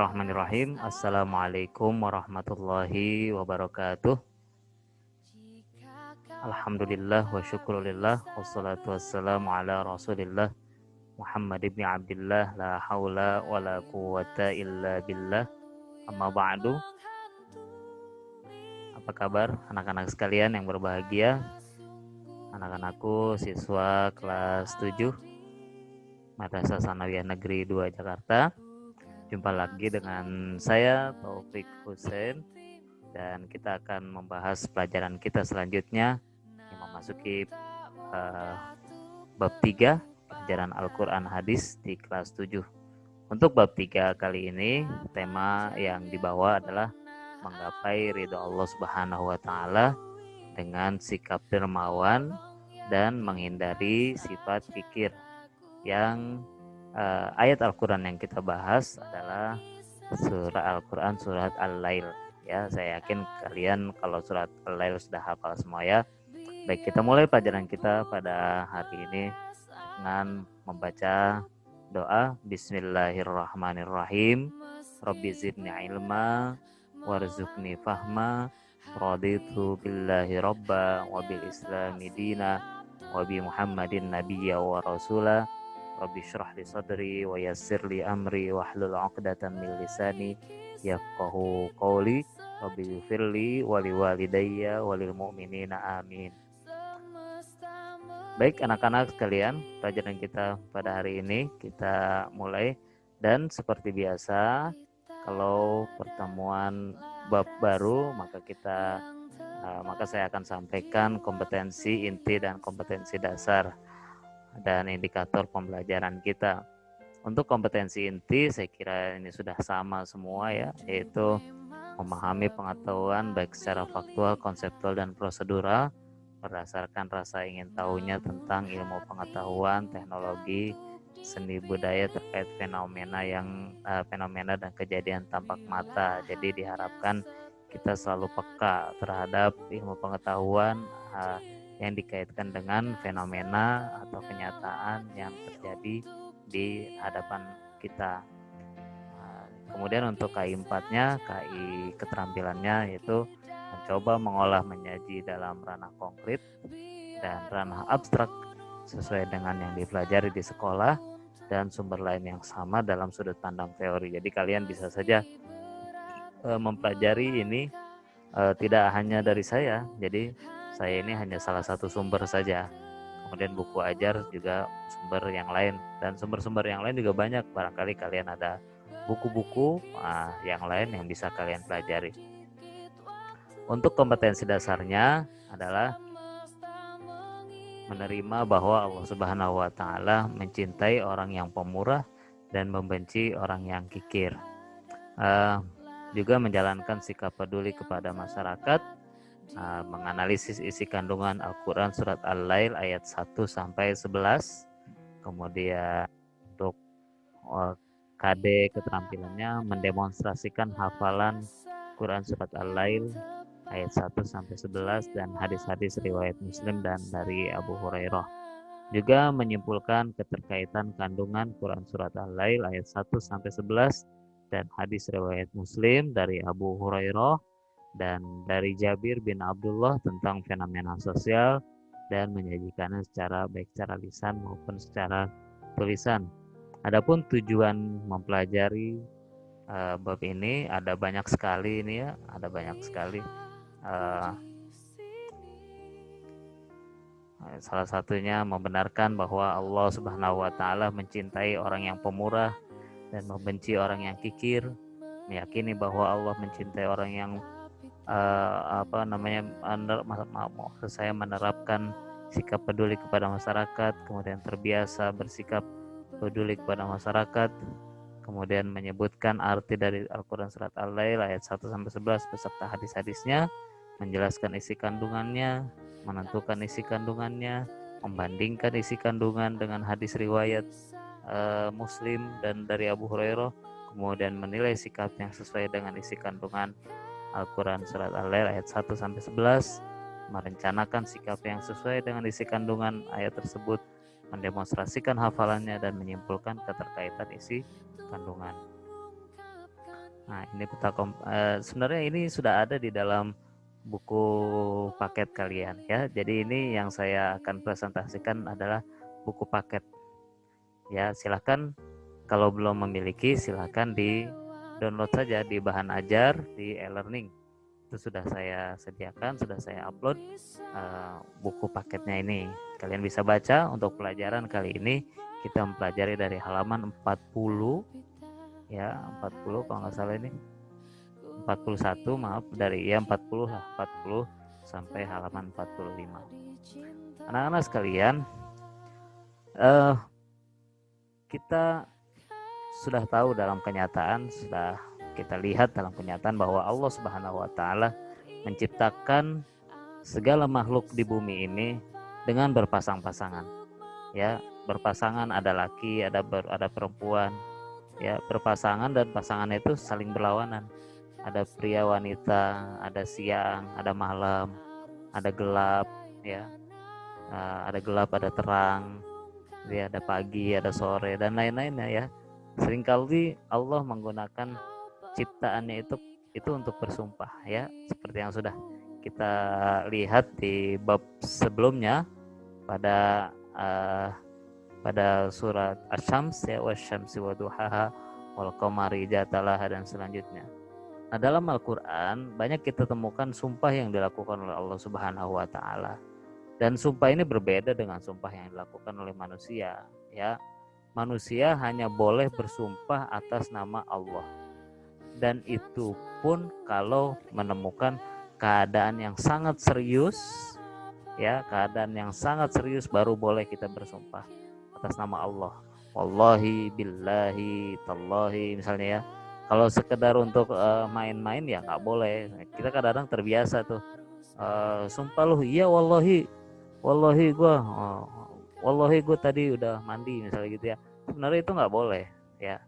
Bismillahirrahmanirrahim. Assalamualaikum warahmatullahi wabarakatuh. Alhamdulillah wa syukurillah wassalatu wassalamu ala rasulillah Muhammad ibn Abdullah la hawla wa la quwata illa billah. Amma ba'du. Apa kabar anak-anak sekalian yang berbahagia? Anak-anakku siswa kelas 7 Madrasah Sanawiyah Negeri 2 Jakarta. Jumpa lagi dengan saya Taufik Hussein dan kita akan membahas pelajaran kita selanjutnya yang memasuki bab 3 pelajaran Al-Quran Hadis di kelas 7. Untuk bab 3 kali ini tema yang dibawa adalah menggapai ridha Allah Subhanahu wa taala dengan sikap dermawan dan menghindari sifat kikir. Yang ayat Al-Quran yang kita bahas adalah surah Al-Quran surat Al-Lail. Ya, saya yakin kalian kalau surat Al-Lail sudah hafal semua ya. Baik, kita mulai pelajaran kita pada hari ini dengan membaca doa Bismillahirrahmanirrahim. Rabbi zidni ilma warzuqni fahma raditu billahi rabba wa bil islami dina wa bi Muhammadin nabiyya wa rasula. Rabbi syrah li sadri wa yassir li amri wa hlul 'uqdatam min lisani yafqahu qawli. Rabbi ighfirli wa li walidayya wa lil mu'minina amin. Baik anak-anak sekalian, pelajaran kita pada hari ini kita mulai, dan seperti biasa kalau pertemuan bab baru maka saya akan sampaikan kompetensi inti dan kompetensi dasar dan indikator pembelajaran kita. Untuk kompetensi inti saya kira ini sudah sama semua ya, yaitu memahami pengetahuan baik secara faktual, konseptual, dan prosedural berdasarkan rasa ingin tahunya tentang ilmu pengetahuan, teknologi, seni budaya terkait fenomena dan kejadian tampak mata. Jadi diharapkan kita selalu peka terhadap ilmu pengetahuan yang dikaitkan dengan fenomena atau kenyataan yang terjadi di hadapan kita. Kemudian untuk KI 4-nya, KI keterampilannya yaitu mencoba mengolah menyaji dalam ranah konkret dan ranah abstrak sesuai dengan yang dipelajari di sekolah dan sumber lain yang sama dalam sudut pandang teori. Jadi kalian bisa saja mempelajari ini tidak hanya dari saya. Jadi saya ini hanya salah satu sumber saja. Kemudian buku ajar juga sumber yang lain, dan sumber-sumber yang lain juga banyak. Barangkali kalian ada buku-buku yang lain yang bisa kalian pelajari. Untuk kompetensi dasarnya adalah menerima bahwa Allah Subhanahu wa taala mencintai orang yang pemurah dan membenci orang yang kikir. Juga menjalankan sikap peduli kepada masyarakat, menganalisis isi kandungan Al-Quran surat Al-Lail ayat 1-11. Kemudian untuk KD keterampilannya mendemonstrasikan hafalan Quran surat Al-Lail ayat 1-11 dan hadis-hadis riwayat Muslim dan dari Abu Hurairah. Juga menyimpulkan keterkaitan kandungan Quran surat Al-Lail ayat 1-11 dan hadis riwayat Muslim dari Abu Hurairah dan dari Jabir bin Abdullah tentang fenomena sosial dan menyajikannya secara baik secara lisan maupun secara tulisan. Adapun tujuan mempelajari bab ini ada banyak sekali ini ya, ada banyak sekali. Salah satunya membenarkan bahwa Allah Subhanahu wa taala mencintai orang yang pemurah dan membenci orang yang kikir, meyakini bahwa Allah mencintai orang yang menerapkan sikap peduli kepada masyarakat, kemudian terbiasa bersikap peduli kepada masyarakat, kemudian menyebutkan arti dari Al-Quran surat Al-Lail ayat 1-11 beserta hadis-hadisnya, menjelaskan isi kandungannya, menentukan isi kandungannya, membandingkan isi kandungan dengan hadis riwayat Muslim dan dari Abu Hurairah, kemudian menilai sikap yang sesuai dengan isi kandungan Al-Quran surat Al-Lail ayat 1-11, merencanakan sikap yang sesuai dengan isi kandungan ayat tersebut, mendemonstrasikan hafalannya dan menyimpulkan keterkaitan isi kandungan. Nah, ini peta sebenarnya ini sudah ada di dalam buku paket kalian ya. Jadi ini yang saya akan presentasikan adalah buku paket. Ya, silahkan kalau belum memiliki silahkan di download saja di Bahan Ajar di e-learning. Itu sudah saya sediakan, sudah saya upload buku paketnya ini. Kalian bisa baca. Untuk pelajaran kali ini kita mempelajari dari halaman 40 ya, 40 kalau nggak salah ini 41, maaf, dari ya 40 lah, 40 sampai halaman 45. Anak-anak sekalian, kita sudah tahu dalam kenyataan, sudah kita lihat dalam kenyataan bahwa Allah Subhanahu wa taala menciptakan segala makhluk di bumi ini dengan berpasang-pasangan. Ya, berpasangan, ada laki, ada perempuan. Ya, berpasangan dan pasangannya itu saling berlawanan. Ada pria wanita, ada siang, ada malam, ada gelap, ya. Ada gelap, ada terang, ya, ada pagi, ada sore dan lain-lainnya ya. Seringkali Allah menggunakan ciptaannya itu untuk bersumpah ya, seperti yang sudah kita lihat di bab sebelumnya pada surat Asy-Syams ya, wasyamsi waduhaha wal qamari idza talaha dan selanjutnya. Nah, dalam Al-Qur'an banyak kita temukan sumpah yang dilakukan oleh Allah Subhanahu wa taala. Dan sumpah ini berbeda dengan sumpah yang dilakukan oleh manusia ya. Manusia hanya boleh bersumpah atas nama Allah. Dan itu pun kalau menemukan keadaan yang sangat serius ya, keadaan yang sangat serius baru boleh kita bersumpah atas nama Allah. Wallahi billahi tallahi misalnya ya. Kalau sekedar untuk main-main ya nggak boleh. Kita kadang-kadang terbiasa tuh sumpah lu, iya wallahi gue tadi udah mandi misalnya gitu ya. Sebenarnya itu nggak boleh ya.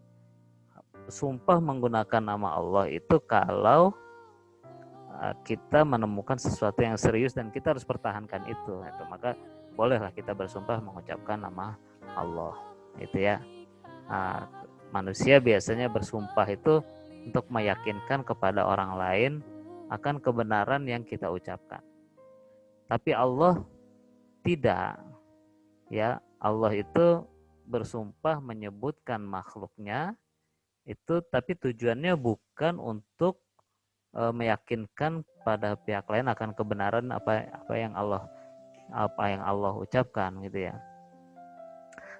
Sumpah menggunakan nama Allah itu kalau kita menemukan sesuatu yang serius dan kita harus pertahankan itu, maka bolehlah kita bersumpah mengucapkan nama Allah itu ya. Manusia biasanya bersumpah itu untuk meyakinkan kepada orang lain akan kebenaran yang kita ucapkan. Tapi Allah tidak ya. Allah itu bersumpah menyebutkan makhluknya itu, tapi tujuannya bukan untuk meyakinkan pada pihak lain akan kebenaran apa yang Allah ucapkan gitu ya.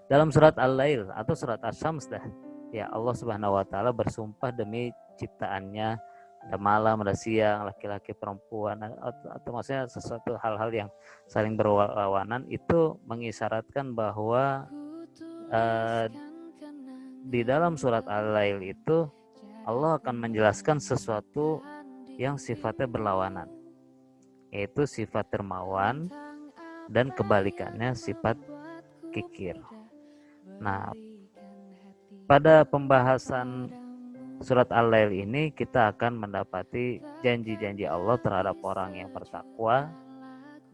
Dalam surat Al-Lail atau surat Asy-Syams dah ya, Allah Subhanahu wa taala bersumpah demi ciptaannya, ada malam, ada siang, laki-laki, perempuan, atau maksudnya sesuatu hal-hal yang saling berlawanan, itu mengisyaratkan bahwa di dalam surat Al-Lail itu Allah akan menjelaskan sesuatu yang sifatnya berlawanan, yaitu sifat dermawan dan kebalikannya sifat kikir. Nah, pada pembahasan surat Al-Lail ini kita akan mendapati janji-janji Allah terhadap orang yang bertakwa,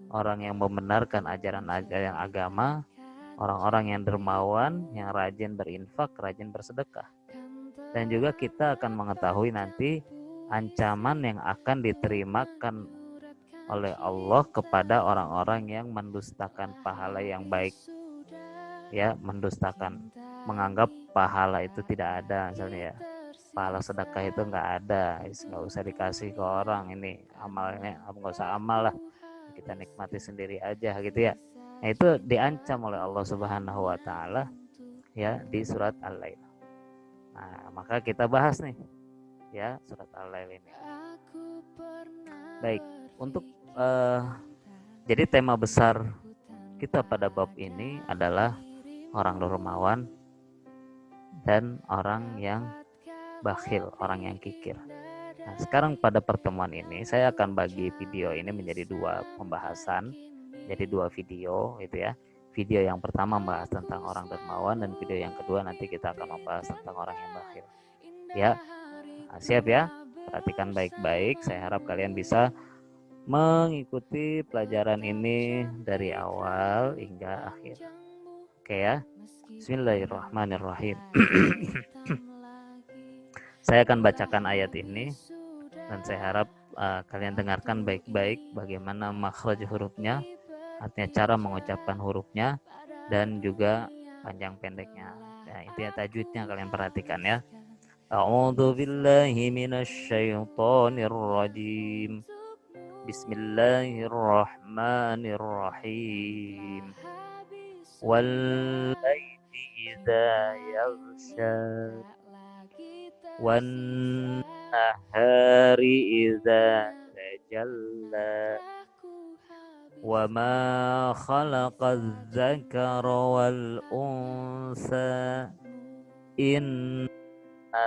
orang yang membenarkan ajaran-ajaran agama, orang-orang yang dermawan, yang rajin berinfak, rajin bersedekah. Dan juga kita akan mengetahui nanti ancaman yang akan diterimakan oleh Allah kepada orang-orang yang mendustakan pahala yang baik ya, mendustakan, menganggap pahala itu tidak ada, misalnya ya, pahala sedekah itu nggak ada, nggak usah dikasih ke orang, ini amalnya nggak usah amal lah, kita nikmati sendiri aja gitu ya. Nah, itu diancam oleh Allah Subhanahu wa taala ya di surat Al-Lail. Nah, maka kita bahas nih ya surat Al-Lail ini. Baik, untuk jadi tema besar kita pada bab ini adalah orang dermawan dan orang yang bakhil, orang yang kikir. Nah, sekarang pada pertemuan ini saya akan bagi video ini menjadi dua pembahasan, jadi dua video gitu ya. Video yang pertama membahas tentang orang dermawan, dan video yang kedua nanti kita akan membahas tentang orang yang bakhil. Ya, nah, siap ya? Perhatikan baik-baik. Saya harap kalian bisa mengikuti pelajaran ini dari awal hingga akhir. Oke ya. Bismillahirrahmanirrahim. Saya akan bacakan ayat ini dan saya harap kalian dengarkan baik-baik bagaimana makhraj hurufnya, artinya cara mengucapkan hurufnya dan juga panjang pendeknya. Nah, intinya tajwidnya kalian perhatikan ya. A'udzu billahi minasyaitonir rajim. Bismillahirrahmanirrahim. Wal-laili idza yaghsha. Wan-nahari idza tajalla. Wa ma khalaqadz dzakara wal unsa. Inna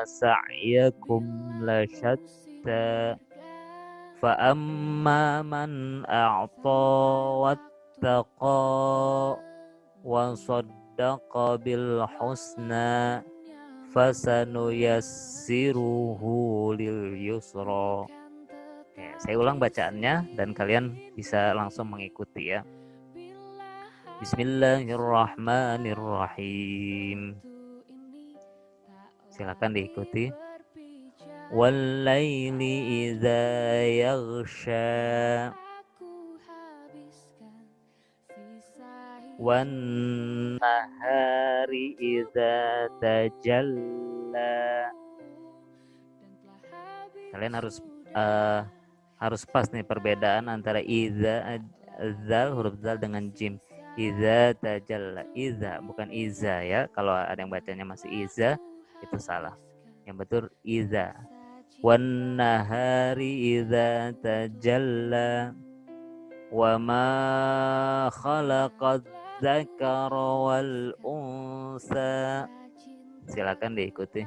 sa'yakum lasyatta. Fa amma man a'ta wattaqa wa saddaqa bil husna fasanuyassiruhu lil yusra. Oke, saya ulang bacaannya dan kalian bisa langsung mengikuti ya. Bismillahirrahmanirrahim. Silakan diikuti. Wal-laili idza yaghsha. Wan-nahari idza tajalla. Kalian harus pas nih perbedaan antara idza huruf zal dengan jim. Idza tajalla, idza bukan iza ya. Kalau ada yang bacanya masih iza itu salah. Yang betul idza. Wan nahari idza tajalla wa ma khalaqadz dzakara wal unsa. Silakan diikuti.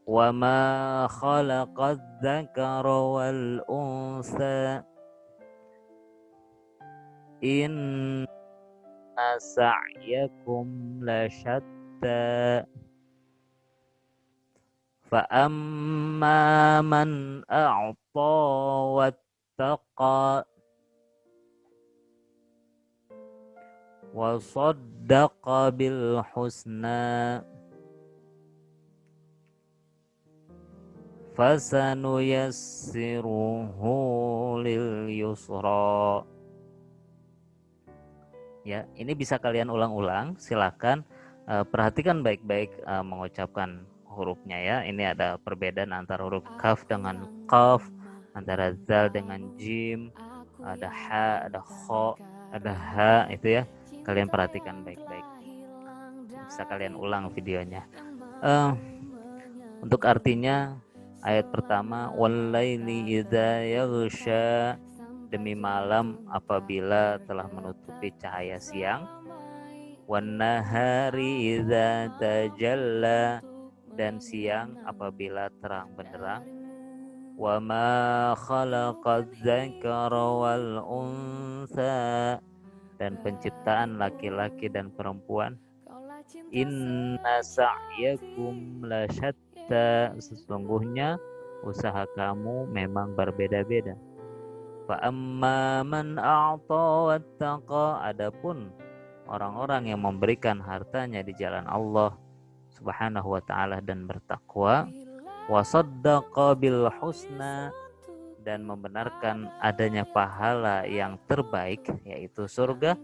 Wa ma khalaqadz dzakara wal unsa. Inna sa'yakum lasyatta. Fa amma man a'ta wattaqa wa saddaqa bil husna fasanuyassiruhu lil yusra. Ya, ini bisa kalian ulang-ulang. Silakan perhatikan baik-baik mengucapkan hurufnya ya. Ini ada perbedaan antara huruf kaf dengan qaf, antara zal dengan jim, ada ha, ada kho, ada ha, itu ya. Kalian perhatikan baik-baik. Bisa kalian ulang videonya. Untuk artinya ayat pertama, wal-laili idza yaghsha, demi malam apabila telah menutupi cahaya siang. Wan nahari idza tajalla, dan siang apabila terang benderang. Wa ma khalaqadz dzakara wal unsa, dan penciptaan laki-laki dan perempuan. Inna sa'yakum lasyatta, sesungguhnya usaha kamu memang berbeda-beda. Fa amma man a'ta wattaqa, adapun orang-orang yang memberikan hartanya di jalan Allah Subhanahu wa taala dan bertakwa, wa saddaqa bil husna, dan membenarkan adanya pahala yang terbaik yaitu surga,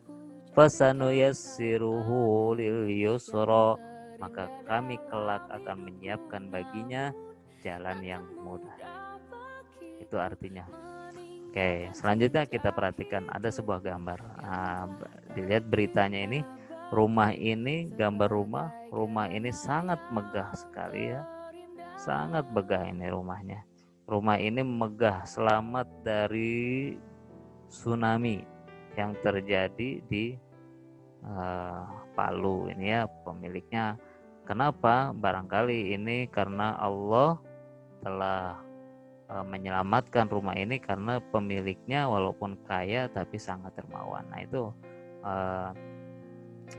fasanuyassiruhu lil yusra, maka kami kelak akan menyiapkan baginya jalan yang mudah. Itu artinya. Oke, selanjutnya kita perhatikan ada sebuah gambar. Dilihat beritanya ini, rumah ini, gambar rumah ini sangat megah sekali ya. Sangat megah ini rumahnya. Rumah ini megah, selamat dari tsunami yang terjadi di Palu ini ya pemiliknya. Kenapa? Barangkali ini karena Allah telah menyelamatkan rumah ini karena pemiliknya walaupun kaya tapi sangat dermawan. Nah itu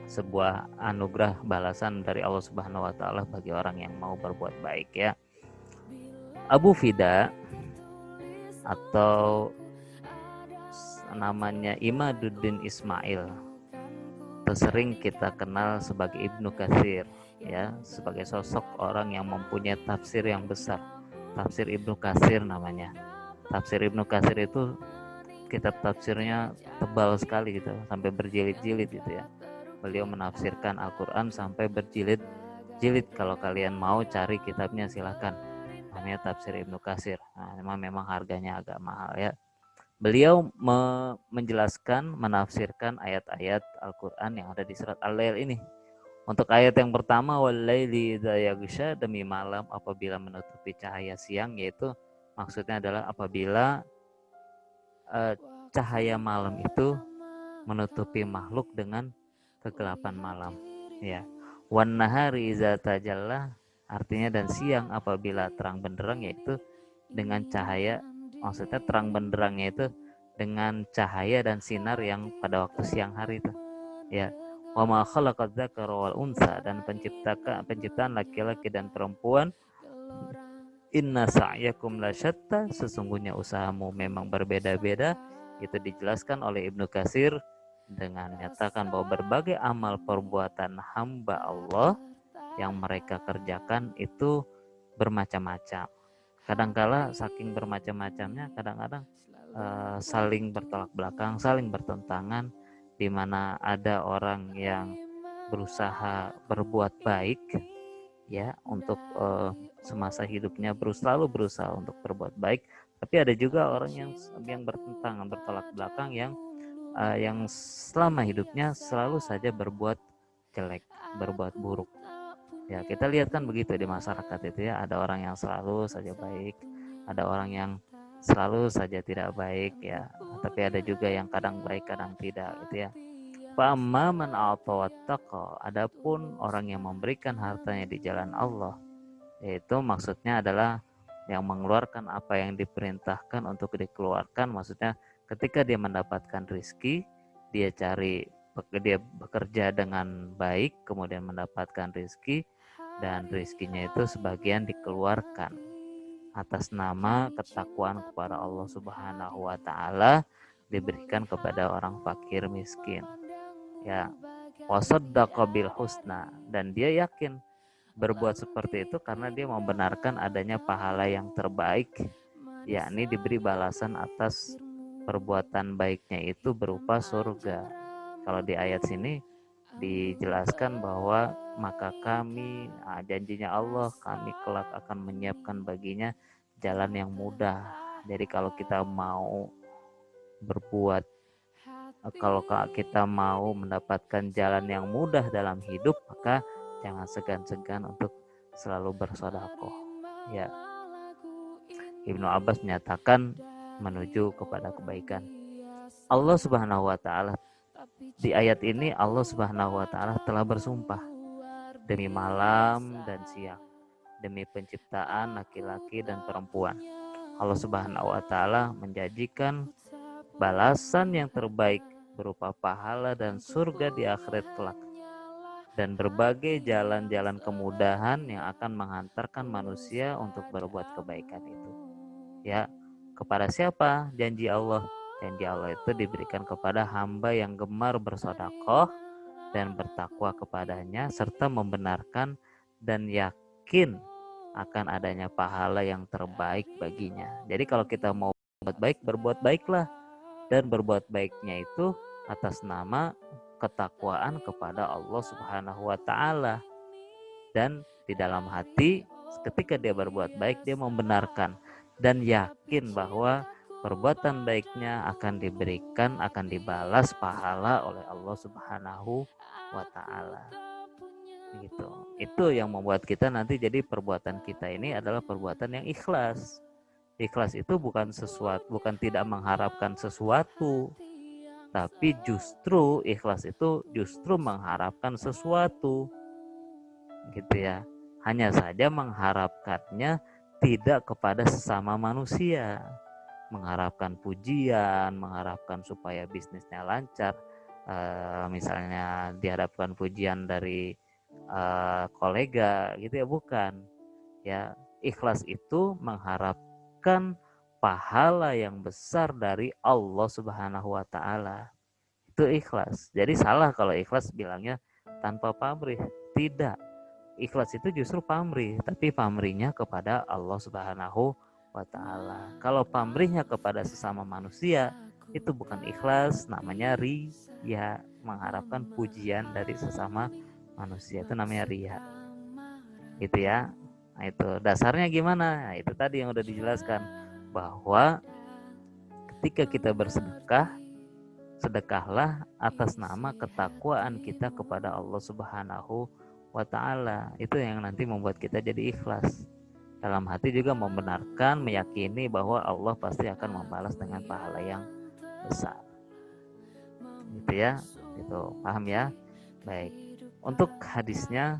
sebuah anugerah balasan dari Allah Subhanahu wa taala bagi orang yang mau berbuat baik ya. Abu Fida atau namanya Imaduddin Ismail, sering kita kenal sebagai Ibnu Katsir. ya, sebagai sosok orang yang mempunyai tafsir yang besar. Tafsir Ibnu Katsir namanya. Tafsir Ibnu Katsir itu kitab tafsirnya tebal sekali gitu, sampai berjilid-jilid gitu ya. Beliau menafsirkan Al-Quran sampai berjilid-jilid. Kalau kalian mau cari kitabnya silahkan, namanya Tafsir Ibnu Katsir. Nah, memang harganya agak mahal ya. Beliau menjelaskan, menafsirkan ayat-ayat Al-Quran yang ada di surat Al-Lail ini. Untuk ayat yang pertama, wal-laili idza yaghsha, demi malam apabila menutupi cahaya siang, yaitu maksudnya adalah apabila cahaya malam itu menutupi makhluk dengan kegelapan malam, ya. Wan nahari idza tajalla, artinya dan siang apabila terang benderang, yaitu dengan cahaya, maksudnya terang benderangnya itu dengan cahaya dan sinar yang pada waktu siang hari itu, ya. Wa ma khalaqadz dzakara wal unsa, dan penciptaan laki-laki dan perempuan. Inna sa'yakum lasyatta, sesungguhnya usahamu memang berbeda-beda. Itu dijelaskan oleh Ibnu Katsir dengan menyatakan bahwa berbagai amal perbuatan hamba Allah yang mereka kerjakan itu bermacam-macam. Kadangkala saking bermacam-macamnya, kadang-kadang saling bertolak belakang, saling bertentangan, di mana ada orang yang berusaha berbuat baik, ya, untuk semasa hidupnya selalu berusaha untuk berbuat baik, tapi ada juga orang yang bertentangan, bertolak belakang, yang selama hidupnya selalu saja berbuat jelek, berbuat buruk. Ya, kita lihat kan begitu di masyarakat itu ya, ada orang yang selalu saja baik, ada orang yang selalu saja tidak baik ya, tapi ada juga yang kadang baik kadang tidak gitu ya. Fa'amma man a'ta wattaqa, adapun orang yang memberikan hartanya di jalan Allah, yaitu maksudnya adalah yang mengeluarkan apa yang diperintahkan untuk dikeluarkan, maksudnya ketika dia mendapatkan rizki, dia bekerja dengan baik, kemudian mendapatkan rizki, dan rizkinya itu sebagian dikeluarkan atas nama ketakwaan kepada Allah Subhanahu wa Ta'ala, diberikan kepada orang fakir miskin, ya. Wasaddaqa bil husna, dan dia yakin berbuat seperti itu karena dia membenarkan adanya pahala yang terbaik, yakni diberi balasan atas perbuatan baiknya itu berupa surga. Kalau di ayat sini dijelaskan bahwa maka kami, janjinya Allah, kami kelak akan menyiapkan baginya jalan yang mudah. Jadi kalau kita mau berbuat, kalau kita mau mendapatkan jalan yang mudah dalam hidup, maka jangan segan-segan untuk selalu bersedekah, ya. Ibnu Abbas menyatakan menuju kepada kebaikan. Allah Subhanahu wa Ta'ala, di ayat ini Allah Subhanahu wa Ta'ala telah bersumpah demi malam dan siang, demi penciptaan laki-laki dan perempuan. Allah Subhanahu wa Ta'ala menjanjikan balasan yang terbaik berupa pahala dan surga di akhirat kelak, dan berbagai jalan-jalan kemudahan yang akan menghantarkan manusia untuk berbuat kebaikan itu, ya. Kepada siapa janji Allah? Janji Allah itu diberikan kepada hamba yang gemar bersedekah dan bertakwa kepadanya, serta membenarkan dan yakin akan adanya pahala yang terbaik baginya. Jadi kalau kita mau berbuat baik, berbuat baiklah, dan berbuat baiknya itu atas nama ketakwaan kepada Allah Subhanahu wa Ta'ala. Dan di dalam hati ketika dia berbuat baik, dia membenarkan dan yakin bahwa perbuatan baiknya akan diberikan, akan dibalas pahala oleh Allah Subhanahu wa Ta'ala. Gitu. Itu yang membuat kita nanti jadi perbuatan kita ini adalah perbuatan yang ikhlas. Ikhlas itu bukan tidak mengharapkan sesuatu, tapi justru ikhlas itu justru mengharapkan sesuatu, gitu ya. Hanya saja mengharapkannya tidak kepada sesama manusia, mengharapkan pujian, mengharapkan supaya bisnisnya lancar, misalnya diharapkan pujian dari kolega, gitu ya, bukan. Ya, ikhlas itu mengharapkan pahala yang besar dari Allah Subhanahu wa Ta'ala. Itu ikhlas. Jadi salah kalau ikhlas bilangnya tanpa pamrih. Tidak. ikhlas itu justru pamrih, tapi pamrihnya kepada Allah Subhanahu wa taala. Kalau pamrihnya kepada sesama manusia itu bukan ikhlas, namanya riya, mengharapkan pujian dari sesama manusia, itu namanya riya. Gitu ya. Nah, itu dasarnya gimana? Nah, itu tadi yang udah dijelaskan bahwa ketika kita bersedekah, sedekahlah atas nama ketakwaan kita kepada Allah Subhanahu wa taala. Itu yang nanti membuat kita jadi ikhlas. Dalam hati juga membenarkan, meyakini bahwa Allah pasti akan membalas dengan pahala yang besar. Gitu ya. Itu paham ya? Baik. Untuk hadisnya,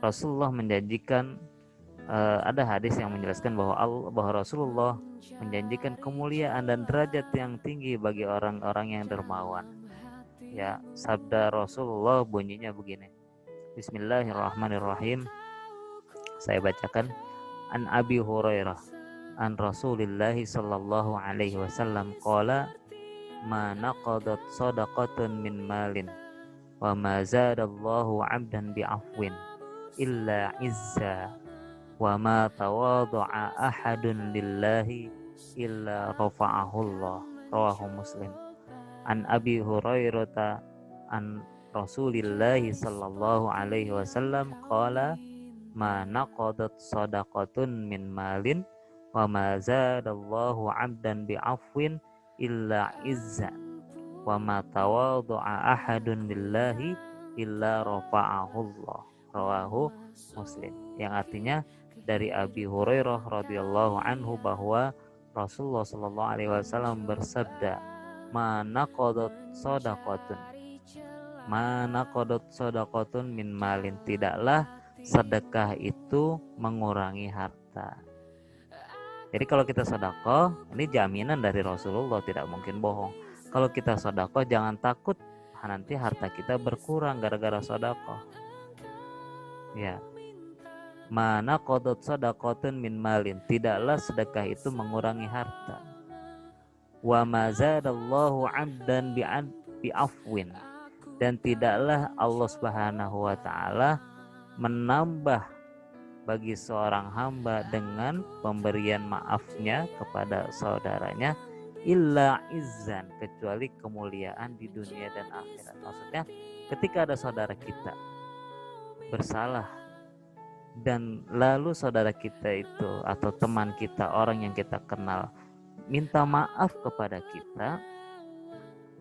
Rasulullah menjanjikan, ada hadis yang menjelaskan bahwa Rasulullah menjanjikan kemuliaan dan derajat yang tinggi bagi orang-orang yang dermawan. Ya, sabda Rasulullah bunyinya begini. Bismillahirrahmanirrahim. Saya bacakan. An Abi Hurairah an Rasulillah sallallahu alaihi wasallam qala ma naqadat shadaqatun min malin wa ma zadallahu 'abdan bi'afwin illa izza wa ma tawadha'a ahadun lillahi illa rafa'ahullah. Rawahu Muslim. An Abi Hurairah an Rasulillah sallallahu alaihi wasallam qala ma naqadat shadaqatun min malin wa ma zadallahu 'abdan bi'afwin illa izza wa ma tawadha'a ahadun lillahi illa rafa'ahullah. Rawahu Muslim. Yang artinya dari Abi Hurairah radhiyallahu anhu bahwa Rasulullah sallallahu alaihi wasallam bersabda, ma naqadat shadaqatun min malin, tidaklah sedekah itu mengurangi harta. Jadi kalau kita sedekah, ini jaminan dari Rasulullah, tidak mungkin bohong. Kalau kita sedekah jangan takut nanti harta kita berkurang gara-gara sedekah. Ya. Mana qadot sadaqatun min malin, tidaklah sedekah itu mengurangi harta. Wa ma zadallahu 'abdan bi'afwin, dan tidaklah Allah Subhanahu wa taala menambah bagi seorang hamba dengan pemberian maafnya kepada saudaranya illa izzan, kecuali kemuliaan di dunia dan akhirat. Maksudnya ketika ada saudara kita bersalah dan lalu saudara kita itu atau teman kita, orang yang kita kenal, minta maaf kepada kita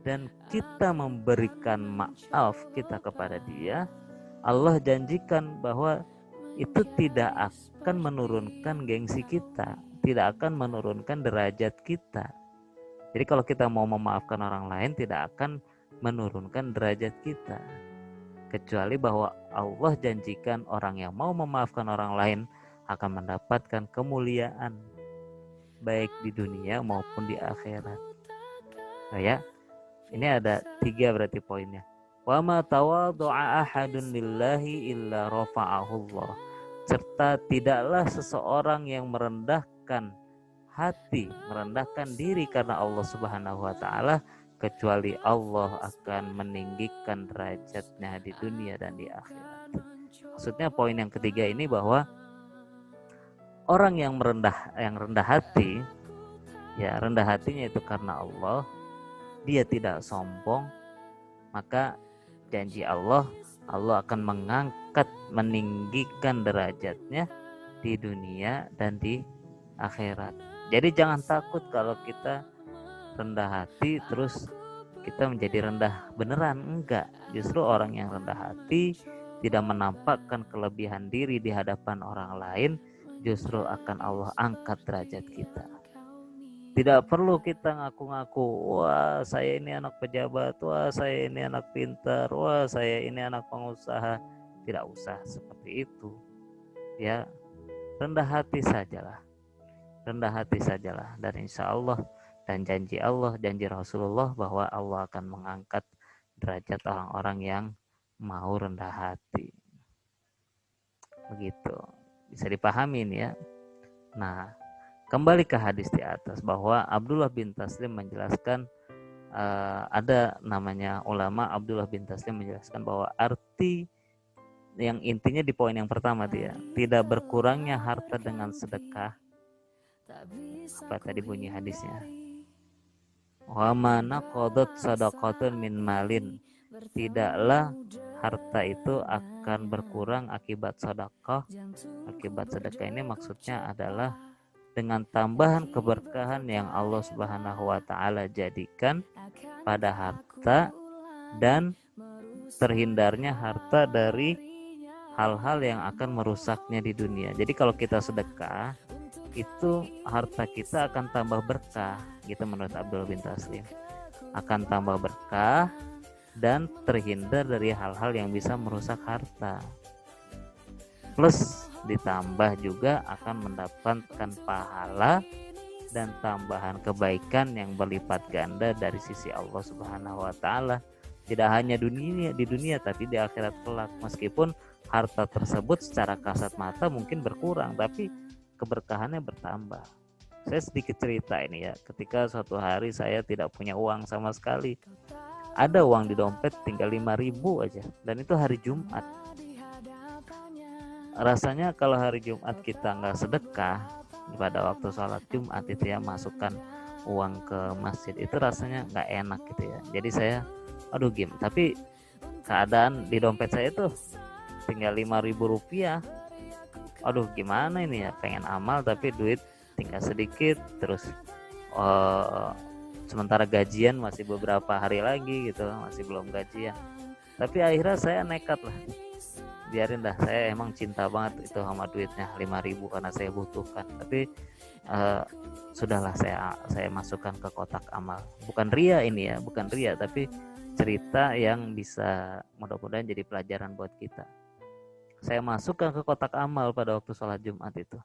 dan kita memberikan maaf kita kepada dia, Allah janjikan bahwa itu tidak akan menurunkan gengsi kita, tidak akan menurunkan derajat kita. Jadi kalau kita mau memaafkan orang lain tidak akan menurunkan derajat kita. Kecuali bahwa Allah janjikan orang yang mau memaafkan orang lain akan mendapatkan kemuliaan baik di dunia maupun di akhirat. Nah ya, ini ada 3 berarti poinnya. Wa ma tawadha'a ahadun lillahi illa rafa'ahullah, serta tidaklah seseorang yang merendahkan hati, merendahkan diri karena Allah Subhanahu wa taala, kecuali Allah akan meninggikan derajatnya di dunia dan di akhirat. Maksudnya poin yang ketiga ini bahwa orang yang rendah hati, ya rendah hatinya itu karena Allah, dia tidak sombong, maka janji Allah akan mengangkat, meninggikan derajatnya di dunia dan di akhirat. Jadi jangan takut kalau kita rendah hati terus kita menjadi rendah beneran, enggak. Justru orang yang rendah hati tidak menampakkan kelebihan diri di hadapan orang lain, justru akan Allah angkat derajat kita. Tidak perlu kita ngaku-ngaku, wah saya ini anak pejabat, wah saya ini anak pintar, wah saya ini anak pengusaha. Tidak usah seperti itu. Ya, rendah hati sajalah. Rendah hati sajalah. Dan insya Allah, dan janji Allah, janji Rasulullah bahwa Allah akan mengangkat derajat orang-orang yang mau rendah hati. Begitu. Bisa dipahami ini ya. Nah, kembali ke hadis di atas bahwa Abdullah bin Taslim menjelaskan, ada namanya ulama Abdullah bin Taslim menjelaskan bahwa arti yang intinya di poin yang pertama dia, tidak berkurangnya harta dengan sedekah. Apa tadi bunyi hadisnya? Wa ma naqadat sadaqatun min malin. Tidaklah harta itu akan berkurang akibat sedekah. Akibat sedekah ini maksudnya adalah dengan tambahan keberkahan yang Allah Subhanahu wa taala jadikan pada harta dan terhindarnya harta dari hal-hal yang akan merusaknya di dunia. Jadi kalau kita sedekah, itu harta kita akan tambah berkah, gitu menurut Abdul bin Taslim. Akan tambah berkah dan terhindar dari hal-hal yang bisa merusak harta. Plus ditambah juga akan mendapatkan pahala dan tambahan kebaikan yang berlipat ganda dari sisi Allah Subhanahu wa taala. Tidak hanya di dunia tapi di akhirat kelak. Meskipun harta tersebut secara kasat mata mungkin berkurang, tapi keberkahannya bertambah. Saya sedikit cerita ini ya, ketika suatu hari saya tidak punya uang sama sekali. Ada uang di dompet tinggal 5.000 aja, dan itu hari Jumat. Rasanya kalau hari Jumat kita nggak sedekah pada waktu sholat Jumat itu ya, masukkan uang ke masjid, itu rasanya nggak enak gitu ya. Jadi saya tapi keadaan di dompet saya tuh tinggal 5.000 rupiah. Gimana ini ya, pengen amal tapi duit tinggal sedikit. Terus sementara gajian masih beberapa hari lagi gitu, masih belum gajian. Tapi akhirnya saya nekat lah, biarin dah, saya emang cinta banget itu sama duitnya 5.000 karena saya butuhkan. Tapi sudahlah, saya masukkan ke kotak amal. Bukan ria ini ya, bukan ria, tapi cerita yang bisa mudah-mudahan jadi pelajaran buat kita. Saya masukkan ke kotak amal pada waktu sholat Jumat itu.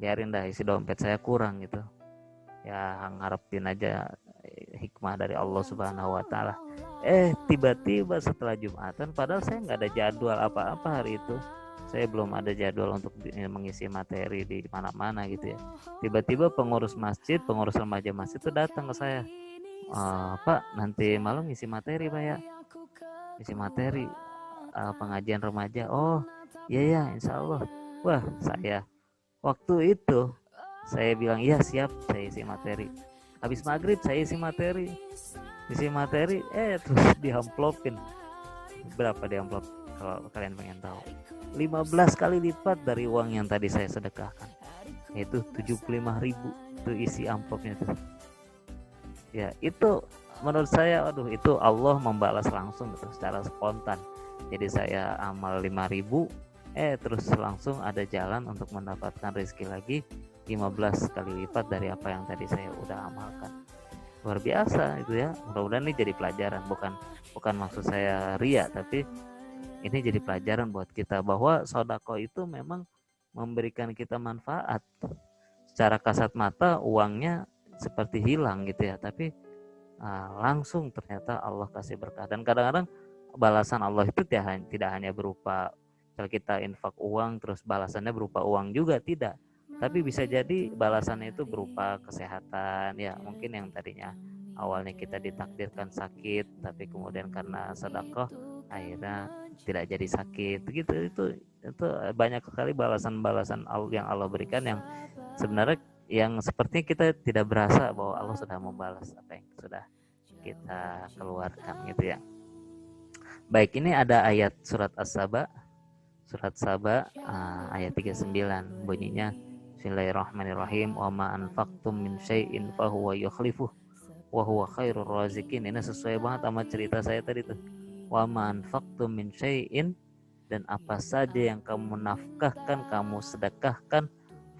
Biarin dah isi dompet saya kurang gitu. Ya ngarepin aja hikmah dari Allah Subhanahu wa taala. Tiba-tiba setelah Jumatan, padahal saya nggak ada jadwal apa-apa hari itu. Saya belum ada jadwal untuk mengisi materi di mana-mana gitu ya. Tiba-tiba pengurus remaja masjid itu datang ke saya. Pak, nanti malam ngisi materi Pak ya. Ngisi materi pengajian remaja. Oh iya ya, insya Allah. Wah, saya waktu itu saya bilang iya siap, saya isi materi. Habis maghrib saya isi materi, terus diamplopin. Berapa diamplop kalau kalian pengen tahu? 15 kali lipat dari uang yang tadi saya sedekahkan, yaitu 75.000 itu isi amplopnya tuh. Ya itu menurut saya, itu Allah membalas langsung gitu, secara spontan. Jadi saya amal 5.000, terus langsung ada jalan untuk mendapatkan rezeki lagi 15 kali lipat dari apa yang tadi saya udah amalkan. Luar biasa itu ya. Mudah-mudahan ini jadi pelajaran, bukan maksud saya ria, tapi ini jadi pelajaran buat kita bahwa sedekah itu memang memberikan kita manfaat. Secara kasat mata uangnya seperti hilang gitu ya, tapi langsung ternyata Allah kasih berkah. Dan kadang-kadang balasan Allah itu tidak hanya berupa kalau kita infak uang terus balasannya berupa uang juga, tidak. Tapi bisa jadi balasannya itu berupa kesehatan ya, mungkin yang tadinya awalnya kita ditakdirkan sakit tapi kemudian karena sedekah akhirnya tidak jadi sakit gitu. Itu banyak sekali balasan-balasan yang Allah berikan yang sebenarnya yang sepertinya kita tidak berasa bahwa Allah sudah membalas apa yang sudah kita keluarkan gitu ya. Baik, ini ada ayat surat As-Saba ayat 39 bunyinya Bismillahirrahmanirrahim, wa ma anfaqtum min syai'in fahuwa yukhlifuh wa huwa khairur raziqin. Ini sesuai banget sama cerita saya tadi tuh. Wa ma anfaqtum min syai'in, dan apa saja yang kamu nafkahkan, kamu sedekahkan,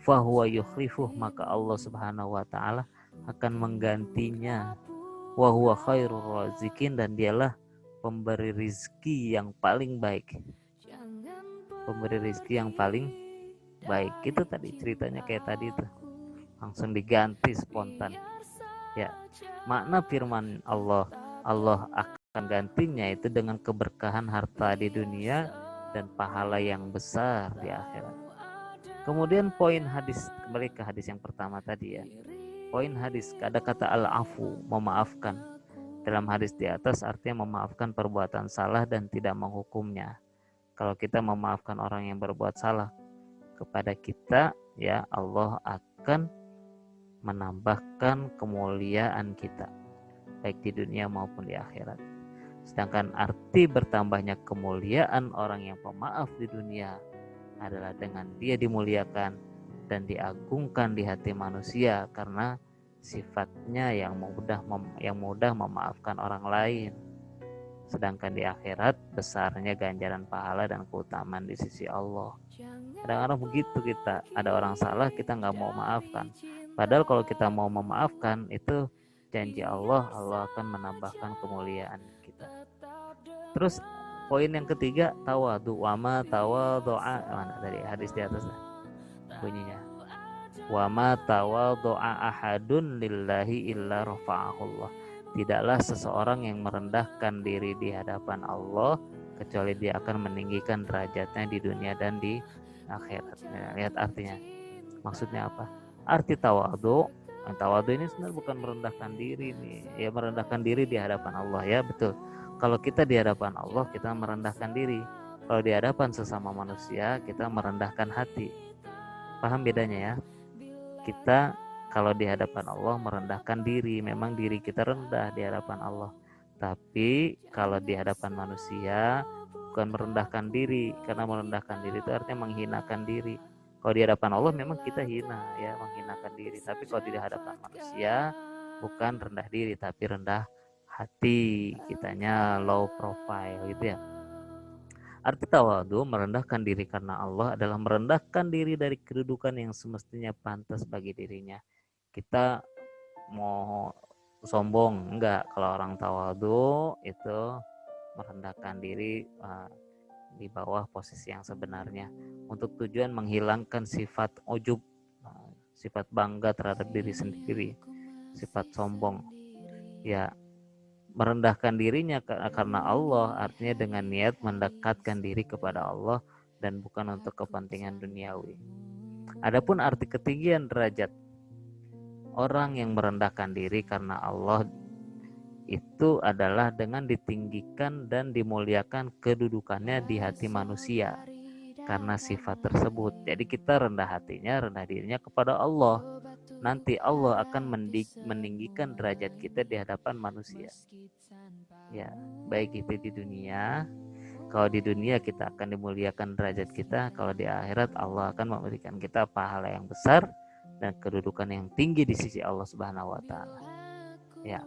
fahuwa yukhlifuh, maka Allah Subhanahu wa taala akan menggantinya. Wa huwa khairur raziqin, dan dialah pemberi rizki yang paling baik. Pemberi rizki yang paling baik. Itu tadi ceritanya kayak tadi tuh, langsung diganti spontan. Ya, makna firman Allah akan gantinya itu dengan keberkahan harta di dunia dan pahala yang besar di akhirat. Kemudian poin hadis, kembali ke hadis yang pertama tadi ya. Poin hadis, ada kata al-afu, memaafkan. Dalam hadis di atas artinya memaafkan perbuatan salah dan tidak menghukumnya. Kalau kita memaafkan orang yang berbuat salah kepada kita, ya Allah akan menambahkan kemuliaan kita baik di dunia maupun di akhirat. Sedangkan arti bertambahnya kemuliaan orang yang pemaaf di dunia adalah dengan dia dimuliakan dan diagungkan di hati manusia karena sifatnya yang mudah memaafkan orang lain. Sedangkan di akhirat besarnya ganjaran pahala dan keutamaan di sisi Allah. Kadang-kadang begitu, kita ada orang salah kita nggak mau maafkan. Padahal kalau kita mau memaafkan, itu janji Allah akan menambahkan kemuliaan kita. Terus poin yang ketiga, tawadu. Wama tawadu'a, mana dari hadis di atas bunyinya. Wama tawadu'a ahadun lillahi illa rafa'ahullah. Tidaklah seseorang yang merendahkan diri di hadapan Allah kecuali dia akan meninggikan derajatnya di dunia dan di akhirat. Ya, lihat artinya. Maksudnya apa? Arti tawadu ini sebenarnya bukan merendahkan diri nih. Ya, merendahkan diri di hadapan Allah, ya betul. Kalau kita di hadapan Allah kita merendahkan diri. Kalau di hadapan sesama manusia kita merendahkan hati. Paham bedanya ya? Kita kalau di hadapan Allah merendahkan diri, memang diri kita rendah di hadapan Allah. Tapi kalau di hadapan manusia bukan merendahkan diri, karena merendahkan diri itu artinya menghinakan diri. Kalau di hadapan Allah memang kita hina, ya, menghinakan diri. Tapi kalau di hadapan manusia bukan rendah diri, tapi rendah hati, kitanya low profile gitu ya. Arti tawadu merendahkan diri karena Allah adalah merendahkan diri dari kedudukan yang semestinya pantas bagi dirinya. Kita mau sombong enggak, kalau orang tawadu itu merendahkan diri di bawah posisi yang sebenarnya untuk tujuan menghilangkan sifat ujub, sifat bangga terhadap diri sendiri, sifat sombong. Ya, merendahkan dirinya karena Allah artinya dengan niat mendekatkan diri kepada Allah dan bukan untuk kepentingan duniawi. Adapun arti ketinggian derajat orang yang merendahkan diri karena Allah itu adalah dengan ditinggikan dan dimuliakan kedudukannya di hati manusia karena sifat tersebut. Jadi kita rendah hatinya, rendah dirinya kepada Allah. Nanti Allah akan meninggikan derajat kita di hadapan manusia. Ya, baik itu di dunia. Kalau di dunia kita akan dimuliakan derajat kita, kalau di akhirat Allah akan memberikan kita pahala yang besar dan kedudukan yang tinggi di sisi Allah Subhanahu wa taala. Ya.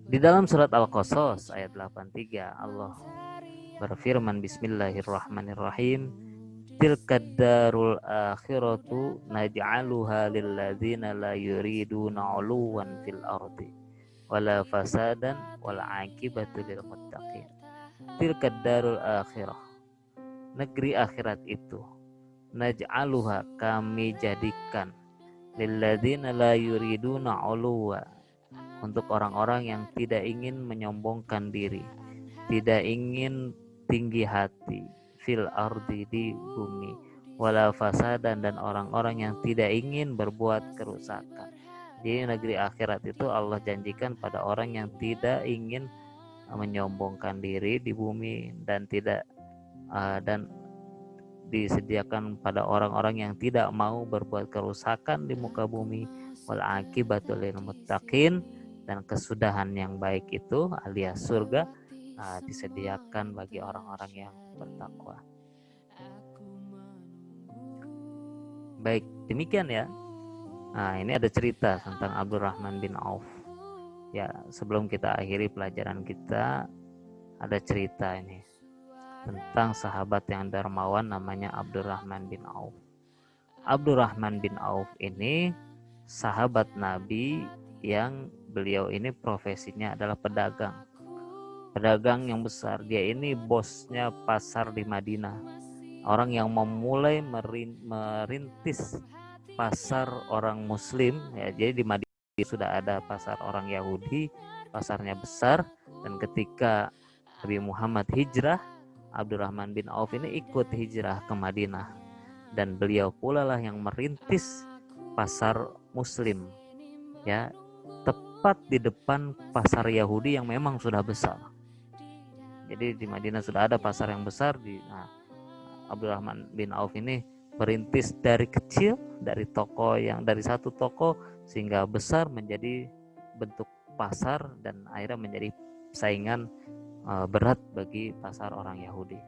Di dalam surat Al-Qasas ayat 83 Allah berfirman, bismillahirrahmanirrahim, tilkad darul akhiratu naj'aluha lilladzina la yuriduna 'uluwan fil ardi wala fasadan wal 'aqibatu lil muttaqin. Tilkad darul akhirah, negeri akhirat itu, naj'aluha, kami jadikan, lilladzina la yuriduna 'uluwa, untuk orang-orang yang tidak ingin menyombongkan diri, tidak ingin tinggi hati, fil ardi, di bumi, wala fasadan, dan orang-orang yang tidak ingin berbuat kerusakan. Jadi negeri akhirat itu Allah janjikan pada orang yang tidak ingin menyombongkan diri di bumi dan tidak dan disediakan pada orang-orang yang tidak mau berbuat kerusakan di muka bumi, wal aqibatu lil muttaqin, dan kesudahan yang baik itu alias surga disediakan bagi orang-orang yang bertakwa. Baik, demikian ya. Nah, ini ada cerita tentang Abdurrahman bin Auf. Ya, sebelum kita akhiri pelajaran kita, ada cerita ini tentang sahabat yang dermawan namanya Abdurrahman bin Auf. Abdurrahman bin Auf ini sahabat Nabi yang beliau ini profesinya adalah pedagang yang besar. Dia ini bosnya pasar di Madinah, orang yang memulai merintis pasar orang Muslim ya. Jadi di Madinah sudah ada pasar orang Yahudi, pasarnya besar, dan ketika Nabi Muhammad hijrah, Abdurrahman bin Auf ini ikut hijrah ke Madinah, dan beliau pula lah yang merintis pasar Muslim ya, tepat di depan pasar Yahudi yang memang sudah besar Jadi di Madinah sudah ada pasar yang besar. Abdurrahman bin Auf ini merintis dari kecil, dari satu toko sehingga besar menjadi bentuk pasar, dan akhirnya menjadi saingan berat bagi pasar orang Yahudi.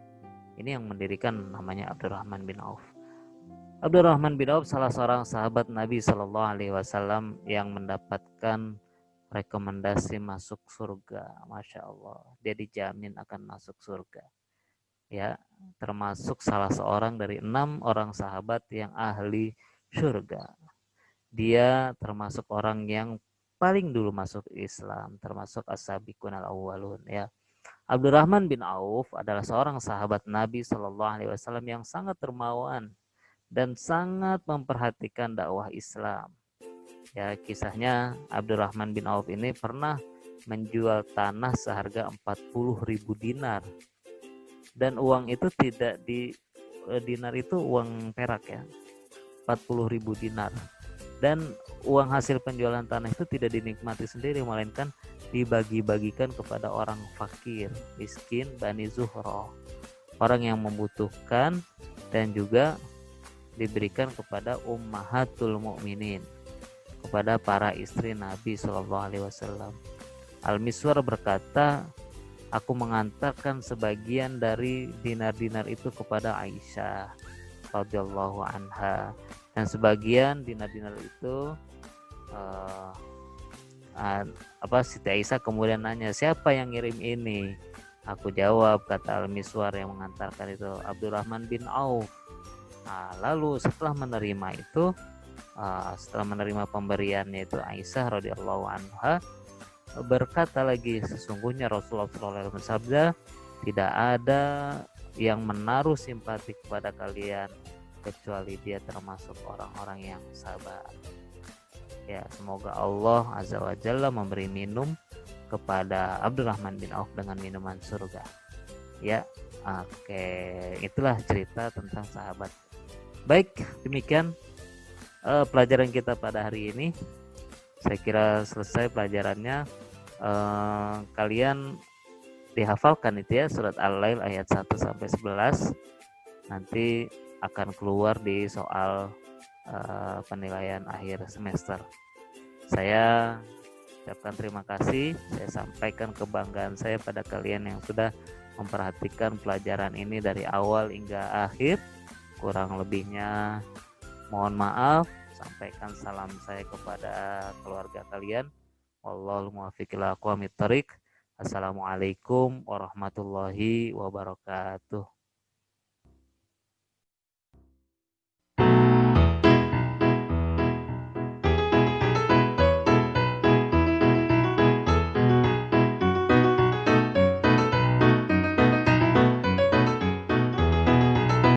Ini yang mendirikan namanya Abdurrahman bin Auf. Abdurrahman bin Auf salah seorang sahabat Nabi Shallallahu Alaihi Wasallam yang mendapatkan rekomendasi masuk surga. Masya Allah, dia dijamin akan masuk surga. Ya, termasuk salah seorang dari 6 orang sahabat yang ahli surga. Dia termasuk orang yang paling dulu masuk Islam, termasuk as-sabiqun al-awwalun, ya. Abdurrahman bin Auf adalah seorang sahabat Nabi Shallallahu Alaihi Wasallam yang sangat dermawan dan sangat memperhatikan dakwah Islam. Ya, kisahnya Abdurrahman bin Auf ini pernah menjual tanah seharga 40.000 dinar, dan uang itu tidak dinar itu uang perak ya, 40.000 dinar, dan uang hasil penjualan tanah itu tidak dinikmati sendiri, melainkan dibagi-bagikan kepada orang fakir, miskin, Bani Zuhroh, orang yang membutuhkan, dan juga diberikan kepada ummahatul mukminin, kepada para istri Nabi Shallallahu Alaihi Wasallam. Al-Miswar berkata, aku mengantarkan sebagian dari dinar-dinar itu kepada Aisyah radhiyallahu anha, dan sebagian dinar-dinar itu Siti Aisyah kemudian nanya, siapa yang ngirim ini? Aku jawab, kata Al-Miswar, yang mengantarkan itu Abdurrahman bin Auf. Lalu setelah menerima itu, setelah menerima pemberiannya itu, Aisyah radhiyallahu anha berkata lagi, sesungguhnya Rasulullah SAW bersabda, tidak ada yang menaruh simpati kepada kalian kecuali dia termasuk orang-orang yang sabar. Ya, semoga Allah Azza wa Jalla memberi minum kepada Abdurrahman bin Auf dengan minuman surga. Ya, oke, itulah cerita tentang sahabat. Baik, demikian pelajaran kita pada hari ini. Saya kira selesai pelajarannya. Kalian dihafalkan itu ya, surat Al-Lail ayat 1 sampai 11. Nanti akan keluar di soal penilaian akhir semester. Saya ucapkan terima kasih. Saya sampaikan kebanggaan saya pada kalian yang sudah memperhatikan pelajaran ini dari awal hingga akhir. Kurang lebihnya mohon maaf. Sampaikan salam saya kepada keluarga kalian. Wallahul muwaffiq ila aqwamit thoriq. Assalamualaikum warahmatullahi wabarakatuh.